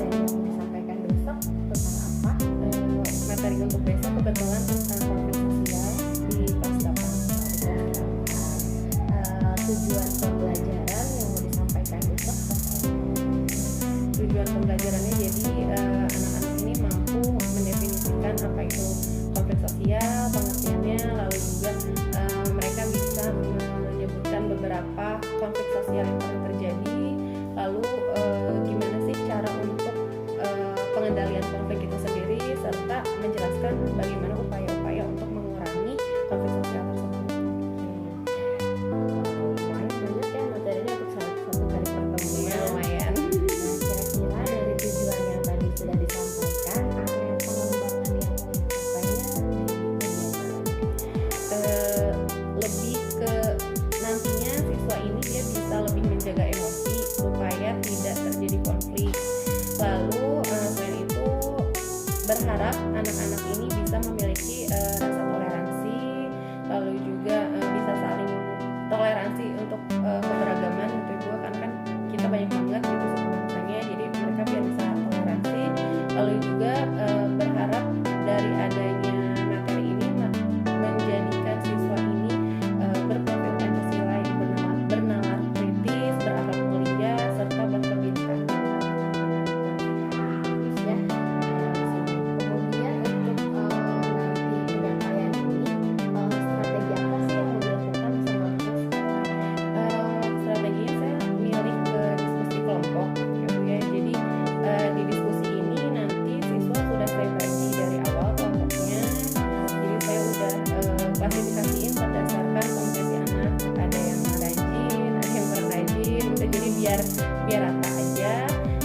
materi yang mau disampaikan besok tentang apa? Materi untuk besok kebetulan tentang konflik sosial di kelas 8. Tujuan pembelajaran yang mau disampaikan besok apa? Tujuan pembelajarannya jadi anak-anak ini mampu mendefinisikan apa itu konflik sosial, pengertiannya, lalu juga mereka bisa menyebutkan beberapa konflik sosial yang pernah terjadi, lalu gimana sih cara untuk pengendalian konflik itu sendiri, serta menjelaskan bagaimana upaya-upaya untuk mengurangi konflik sosial tersebut. Lumayan banyak ya materinya untuk satu kali pertemuan. Ya, lumayan. Kira-kira dari tujuan yang tadi sudah disampaikan, area pengembangan yang mau dicapainya di Lebih ke nantinya siswa ini dia bisa lebih menjaga emosi supaya tidak terjadi konflik. Lalu selain itu berharap anak-anak ini bisa memiliki rasa toleransi, lalu juga bisa saling toleransi untuk keberagaman gitu juga kan kita banyak banget gitu sebenarnya, jadi mereka biar bisa toleransi. Lalu juga berharap dari adanya materi ini menjadikan siswa ini berprofil Pancasila yang bernalar kritis, berakhlak mulia, serta berpendidikan. ya. Kemudian untuk nanti penyampaian ini strategi apa sih yang mau dilakukan sama Strateginya saya milih ke diskusi kelompok ya Bu ya. Jadi di diskusi ini nanti siswa sudah saya bagi dari awal kelompoknya. Jadi saya udah klasifikasiin berdasarkan kompetensi anak. Ada yang rajin, ada yang kurang rajin gitu. Jadi biar rata aja.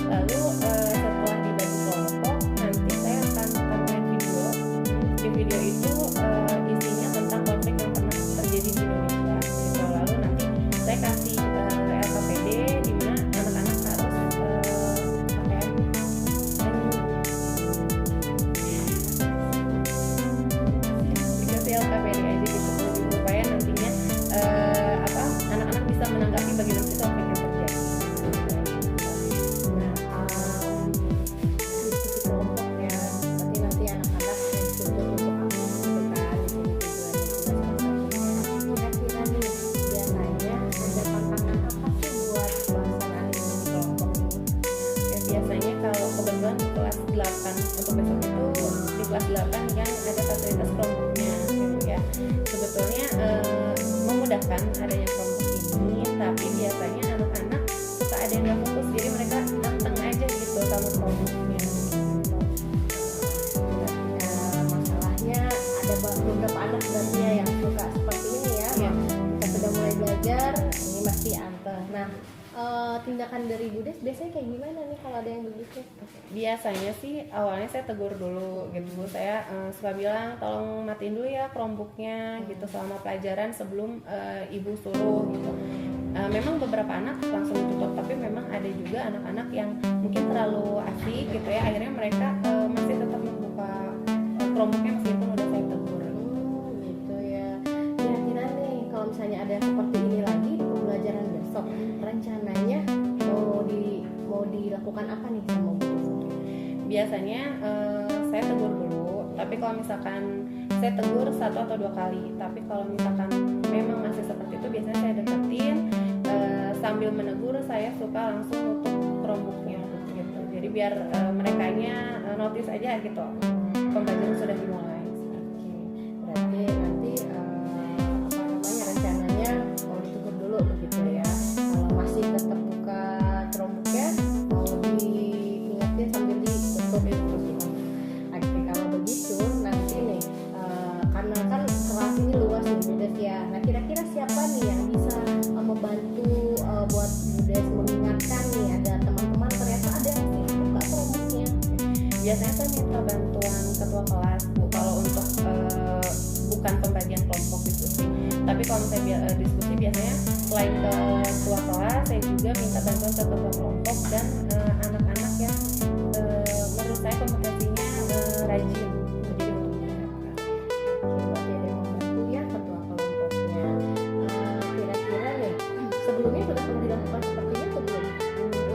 Lalu setelah dibagi kelompok, nanti saya akan tampilkan video. Di video itu isinya tentang konflik yang pernah terjadi di Indonesia gitu. Lalu nanti saya kasih LKPD di mana anak-anak harus dikasih LKPD aja gitu supaya nantinya anak-anak bisa menanggapi bagaimana sih konflik yang terjadi. diskusi kelompok ya, berarti nanti anak-anak dituntut untuk aktif gitu kan, di sini tujuannya juga salah satunya. Kira-kira nih biasanya ada tantangan apa sih buat pelaksanaan ini di kelompok ini? Ya, biasanya kalau kebetulan di kelas 8 untuk besok itu di kelas 8 yang ada fasilitas kelompoknya gitu ya. Sebetulnya memudahkan adanya kelompok ini, tapi biasanya anak-anak suka ada yang nggak fokus, jadi mereka datang aja gitu sama kelompoknya. Masalahnya ada beberapa anak berarti ya yang suka seperti ini ya. Iya. Kita sudah mulai belajar, ini masih anteng. Nah, tindakan dari Budes biasanya kayak gimana nih kalau ada yang begitu? Biasanya sih awalnya saya tegur dulu gitu Bu. Saya suka bilang tolong matiin dulu ya Chromebooknya gitu selama pelajaran sebelum ibu suruh gitu. Memang beberapa anak langsung ditutup, tapi memang ada juga anak-anak yang mungkin terlalu asik gitu ya, akhirnya mereka masih tetap membuka Chromebooknya meskipun udah saya tegur. Gitu ya. Kira-kira nih kalau misalnya ada yang seperti ini lagi di pembelajaran besok, rencananya mau dilakukan apa nih sama Budes? Biasanya saya tegur dulu, tapi kalau misalkan saya tegur 1 atau 2 kali, tapi kalau misalkan memang masih seperti itu biasanya saya deketin sambil menegur, saya suka langsung nutup Chromebooknya gitu. Jadi biar merekanya notice aja gitu pembelajaran sudah dimulai. Berarti nanti rencananya mau ditutup dulu begitu ya. Kalau masih tetap buka Chromebooknya mau diingetin sambil ditutup gitu. Oke, kalau begitu nanti nih karena kan kelas ini luas nih Budes ya. Nah kira-kira siapa nih yang bisa membantu buat Budes mengingatkan nih ada teman-teman ternyata ada yang buka Chromebooknya. Biasanya saya minta bantuan ketua kelas Bu kalau untuk bukan pembagian kelompok diskusi. Tapi kalau misalnya diskusi biasanya selain ke ketua kelas, saya juga minta bantuan ke ketua kelompok dan anak-anak yang menurut saya kompetensinya rajin. Jadi untuk mendengarkan. Berarti ada yang membantu ya ketua kelompoknya. Kira-kira nih sebelumnya sudah pernah dilakukan seperti itu belum?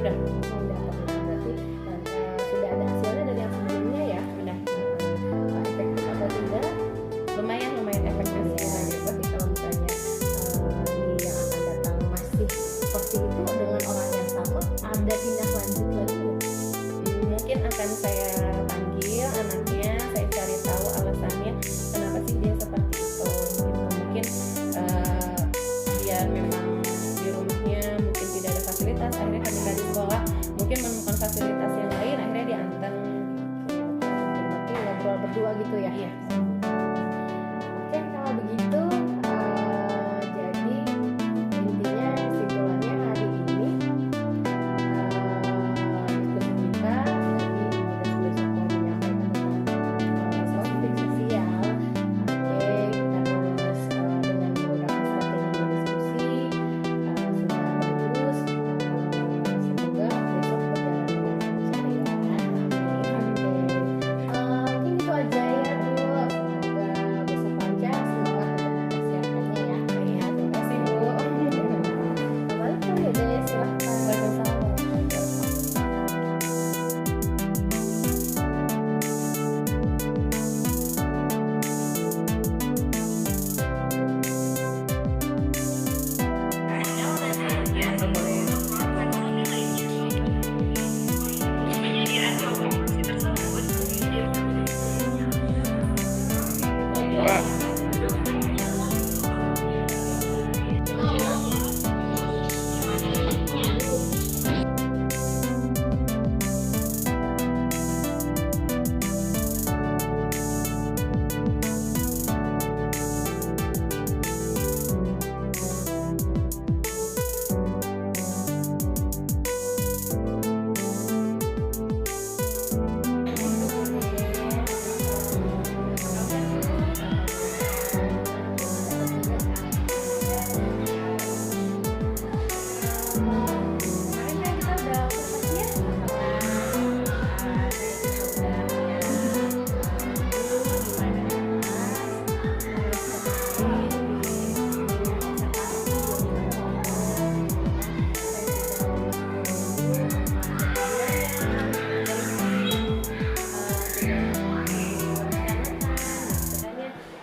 Udah. Udah pernah berarti akan saya panggil anaknya, saya cari tahu alasannya kenapa sih dia seperti itu gitu. Mungkin dia memang di rumahnya mungkin tidak ada fasilitas, akhirnya ketika di sekolah mungkin menemukan fasilitas yang lain, akhirnya diantar. Berarti ngobrol berdua gitu ya. Iya. Oke, kalau begitu jadi intinya kesimpulannya hari ini diskusi kita tadi sudah menyampaikan tentang soft sosial. Oke, terus dengan menggunakan strategi diskusi sudah bagus. Semoga besok berjalan dengan lancar ya. Mungkin itu aja ya Bu. Semoga besok lancar, semoga untuk persiapannya ya. Iya, terima kasih Bu. Kembali ke Dede, silahkan. Waalaikumsalam.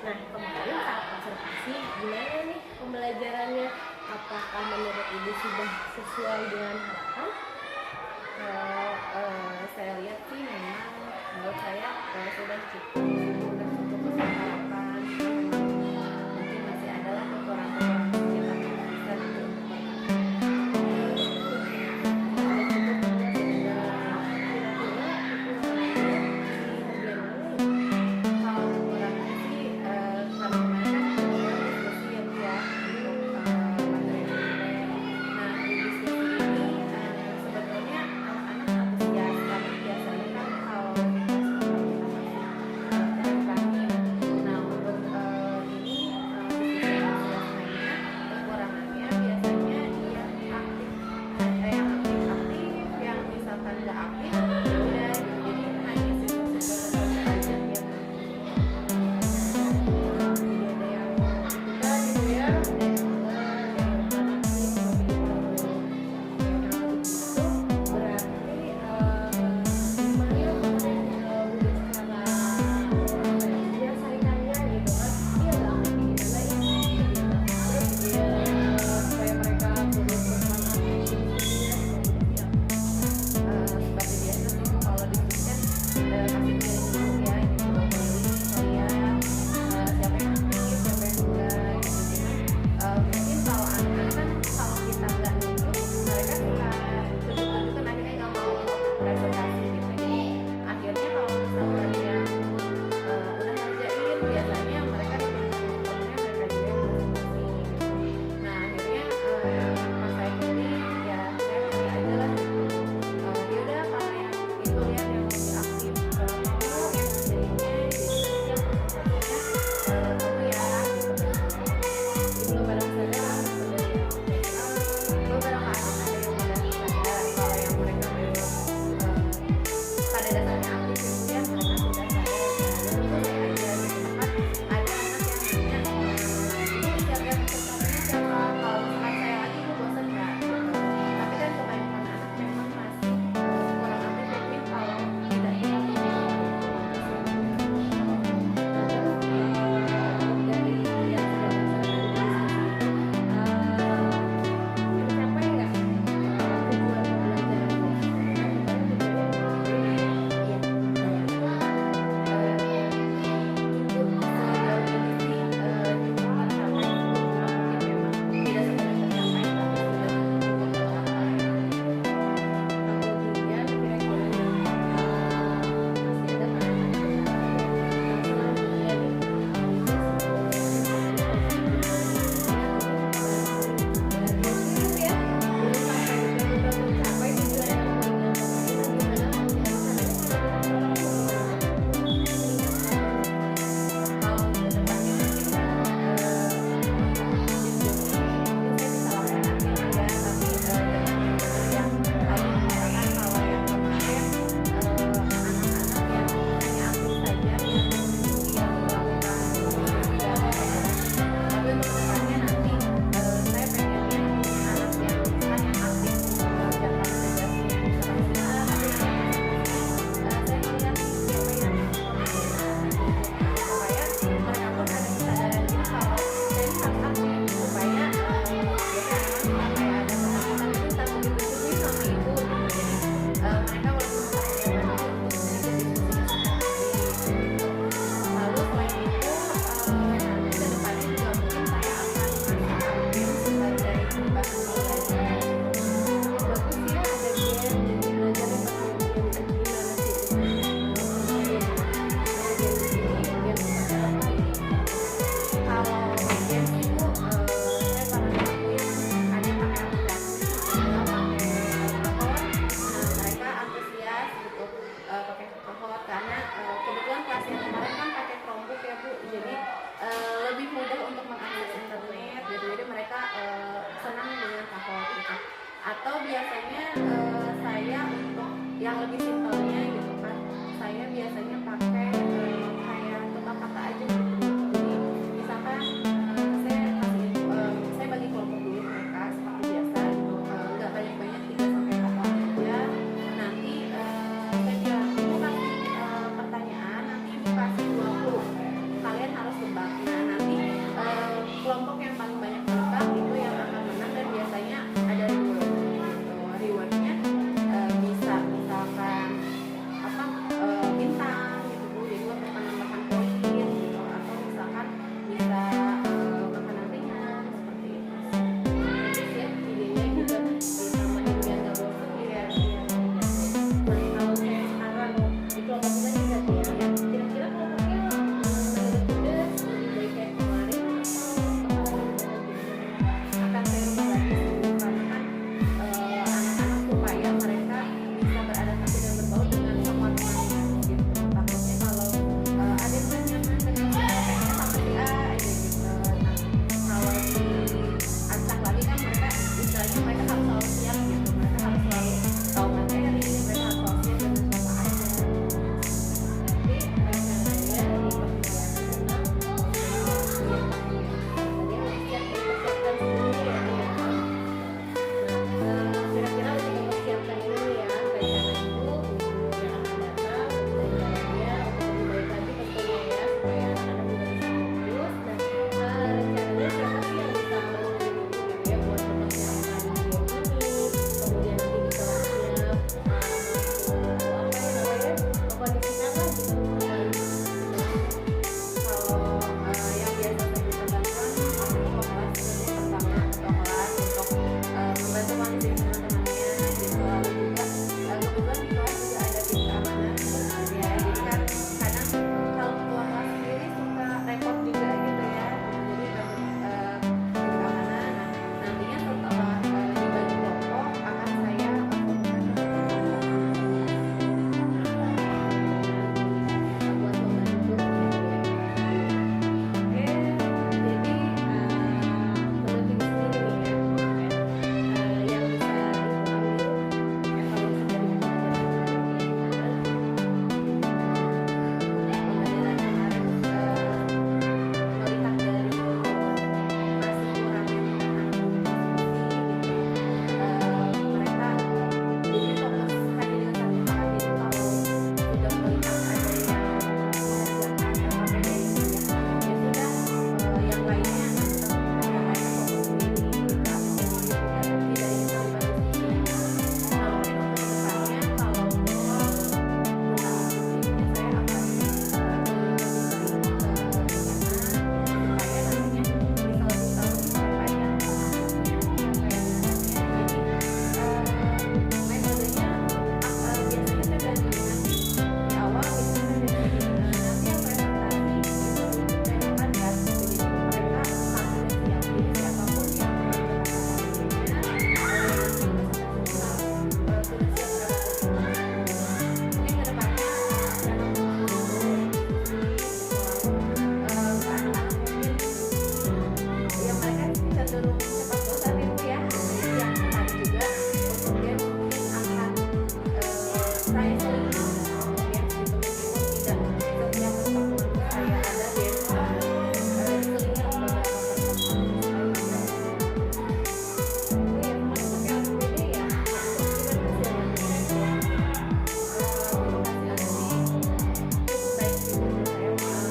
Nah, kemarin saat observasi gimana nih pembelajarannya? Apakah menurut Ibu sudah sesuai dengan harapan? Saya lihat sih memang menurut saya sudah cukup sesuai harapan. Mungkin masih adalah kekurangan kita bisa lebih simpelnya gitu kan, saya biasanya pakai kayak tebak kata aja gitu. Jadi misalkan saya bagi kelompok dulu mereka seperti biasa gitu, nggak banyak-banyak 3 sampai 4 orang aja. Nanti saya bilang ibu kasih pertanyaan, nanti ibu kasih 20, kalian harus tebak. Nah nanti kelompok yang paling banyak tebak itu yang akan menang, dan biasanya ada reward gitu. Rewardnya bisa misalkan apa, bintang gitu Bu, jadi untuk menambahkan poin gitu, atau misalkan bisa makanan ringan seperti itu. Jadi siap idenya gitu, ditamatin biar nggak bosan biar nah kalau saya sekarang di kelompok kita juga ya, kira-kira kelompoknya menurut Bunda lebih baik kayak kemarin atau akan saya rubah lagi sih, karena kan anak-anak supaya mereka bisa beradaptasi dan berbaur dengan semua temannya gitu. Takutnya kalau ada yang nggak nyaman dengan pengennya sama si A aja gitu. Nah kalau diacak lagi kan mereka istilahnya mereka harus selalu siap gitu, mereka harus selalu tahu materi, mereka harus selalu siap dengan siapa aja. Jadi rencananya di perkuliahan kira-kira untuk mempersiapkan ini ya, rencana ibu yang akan datang, dan caranya untuk lebih baik lagi tentunya ya, supaya anak-anak juga bisa fokus. Dan rencananya siapa sih yang bisa menemani ibu gitu ya, buat mempersiapkan video ini, kemudian nanti di kelasnya apa ya namanya, mengkondisikan lah gitu. Kalau yang biasa saya bisa bantuan, aku ketua kelas sebagai pertama ketua kelas untuk membantu mengisi teman-temannya gitu. Lalu juga kebetulan di kelas juga ada tim keamanan gitu ya, jadi kan kadang kalau ketua kelas sendiri suka repot juga gitu ya, jadi tim keamanan. Nah nantinya setelah dibagi kelompok akan saya fokuskan ke kelompok buat membantu gitu ya. Oke, jadi menurut ibu sendiri nih ya, yang bisa ibu ambil evaluasi dari pembelajaran kemarin melihat dari masih kurangnya mereka jadi fokus hanya dengan satu hal. Jadi kalau sudah melihat ada yang mengerjakan LKPD gitu ya, ya sudah yang lainnya yang lainnya fokus sendiri gitu, atau tidak ingin terlibat diskusi. Nah mungkin untuk kedepannya kalau tentang diskusinya saya akan keliling lebih sering ke sana, supaya nantinya bisa lebih tahu siapa yang jadi metodenya biasanya saya ganti nanti di awal biasanya saya ganti nanti yang presentasi itu tembakan ya, jadi mereka harusnya siap, jadi siapapun yang mengerjakan presentasinya sudah siap terhadap mungkin kedepannya karena anak-anak mungkin ya mereka cenderung cepat bosan itu ya, jadi yang tadi juga untuk dia mungkin akan saya selingi ya gitu, meskipun tidak setiap pertemuan saya ada dia selingi beberapa pertemuan oh ya kemarin pakai APBD ya, gimana hasilnya? Hasilnya sih cukup baik sih menurut saya.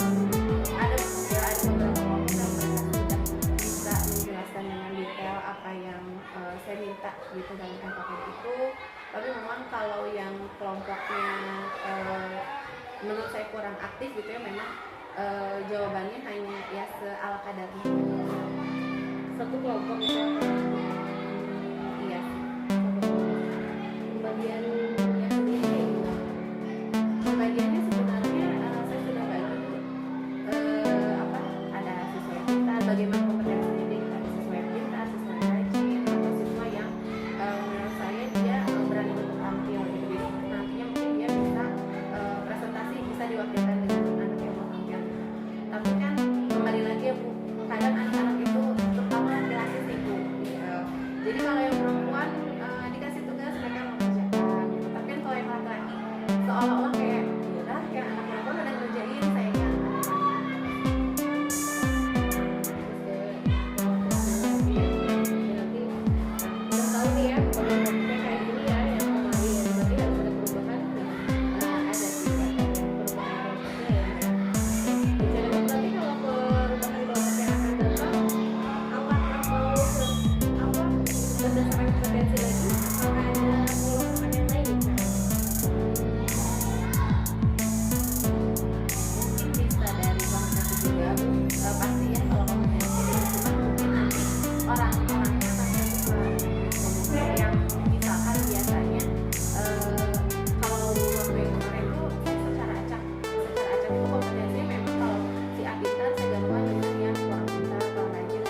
Ada beberapa kelompok yang mereka sudah bisa menjelaskan dengan detail apa yang saya minta gitu dalam LKPD itu, tapi memang kalau yang kelompoknya menurut saya kurang aktif gitu ya, memang jawabannya hanya ya seala kadarnya. Satu kelompok itu iya satu kelompok. Pembagiannya sendiri kayak gimana? Pembagiannya sebenarnya saya sudah bagi apa, ada siswa yang pintar, bagaimana kompetensinya dia, kita ada siswa yang pintar, siswa yang rajin, atau siswa yang menurut saya dia berani untuk tampil gitu. Jadi nantinya mungkin dia bisa presentasi bisa diwakilkan dengan anak yang mau tampil. Tapi kan kembali lagi ya Bu, kadang anak-anak itu terutama laki-laki sih Bu gitu. Jadi kalau yang perempuan dikasih tugas mereka mengerjakan gitu. Tapi kan kalau yang laki-laki seolah-olah kayak ya kayak anak perempuan ada yang ngerjain saya yang udah tahu nih ya kalau topiknya kayak gini ya yang kemarin berarti harus ada perubahan ada sih perubahan kelompoknya ya. Bicara berarti kalau perubahan kelompok yang akan datang apakah mau apa berdasarkan kompetensi lagi atau ada kelompokan yang lain? mungkin bisa dari komunikasi juga pasti ya kalau komunikasi itu mungkin nanti orang-orangnya akan terbuka yang misalkan biasanya kalau waktu yang kemarin tuh secara acak itu komunikasinya memang kalau si A pintar saya gabungan dengan yang kurang pintar kurang rajin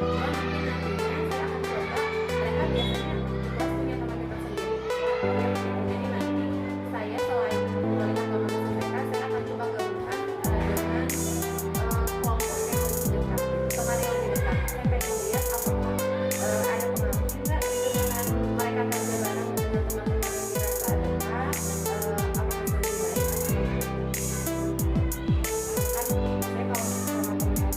cuman mungkin nantinya saya akan coba mereka biasanya kelas punya teman pintar sendiri jadi nanti saya selain melihat komunikasi mereka saya akan coba gabungkan dengan kelompok yang lebih dekat teman yang lebih dekat saya pengen lihat apakah ada pengaruh juga gitu dengan mereka kerja bareng dengan teman-teman yang dirasa dekat apakah lebih baik atau tidak kan saya kalau sama teman yang lebih dekat itu lebih nyaman gitu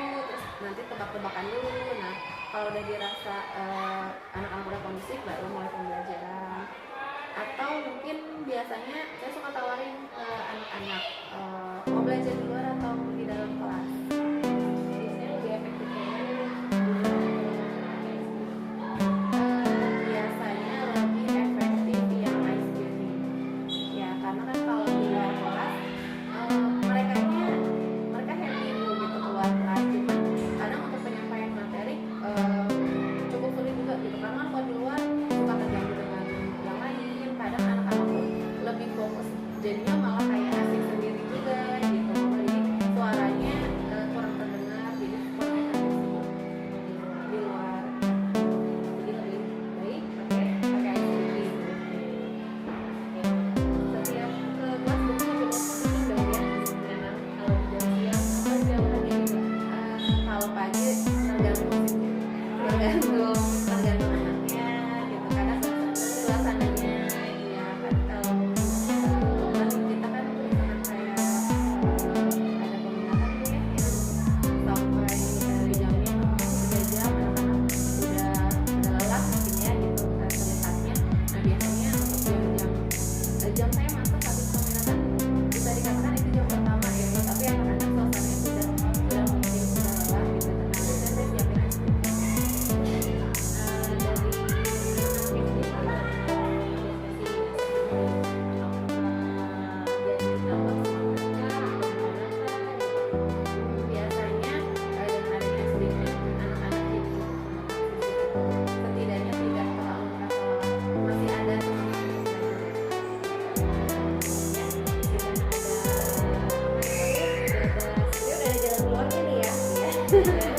untuk nanti tebak-tebakan dulu. Nah kalau udah dirasa anak-anak udah kondusif baru mulai pembelajaran. Atau mungkin biasanya saya suka tawarin ke anak-anak mau belajar di luar atau di dalam kelas. Biasanya lebih efektif biasanya lebih efektif yang ice breathing ya, karena kan kalau di luar kelas mereka happy dulu gitu keluar kelas, cuman kadang untuk penyampaian materi cukup sulit juga gitu, karena kan kalau di luar suka terganggu dengan yang lain, kadang anak-anak lebih fokus jadinya malah kayak asik sendiri juga gitu. Jadi Dadah.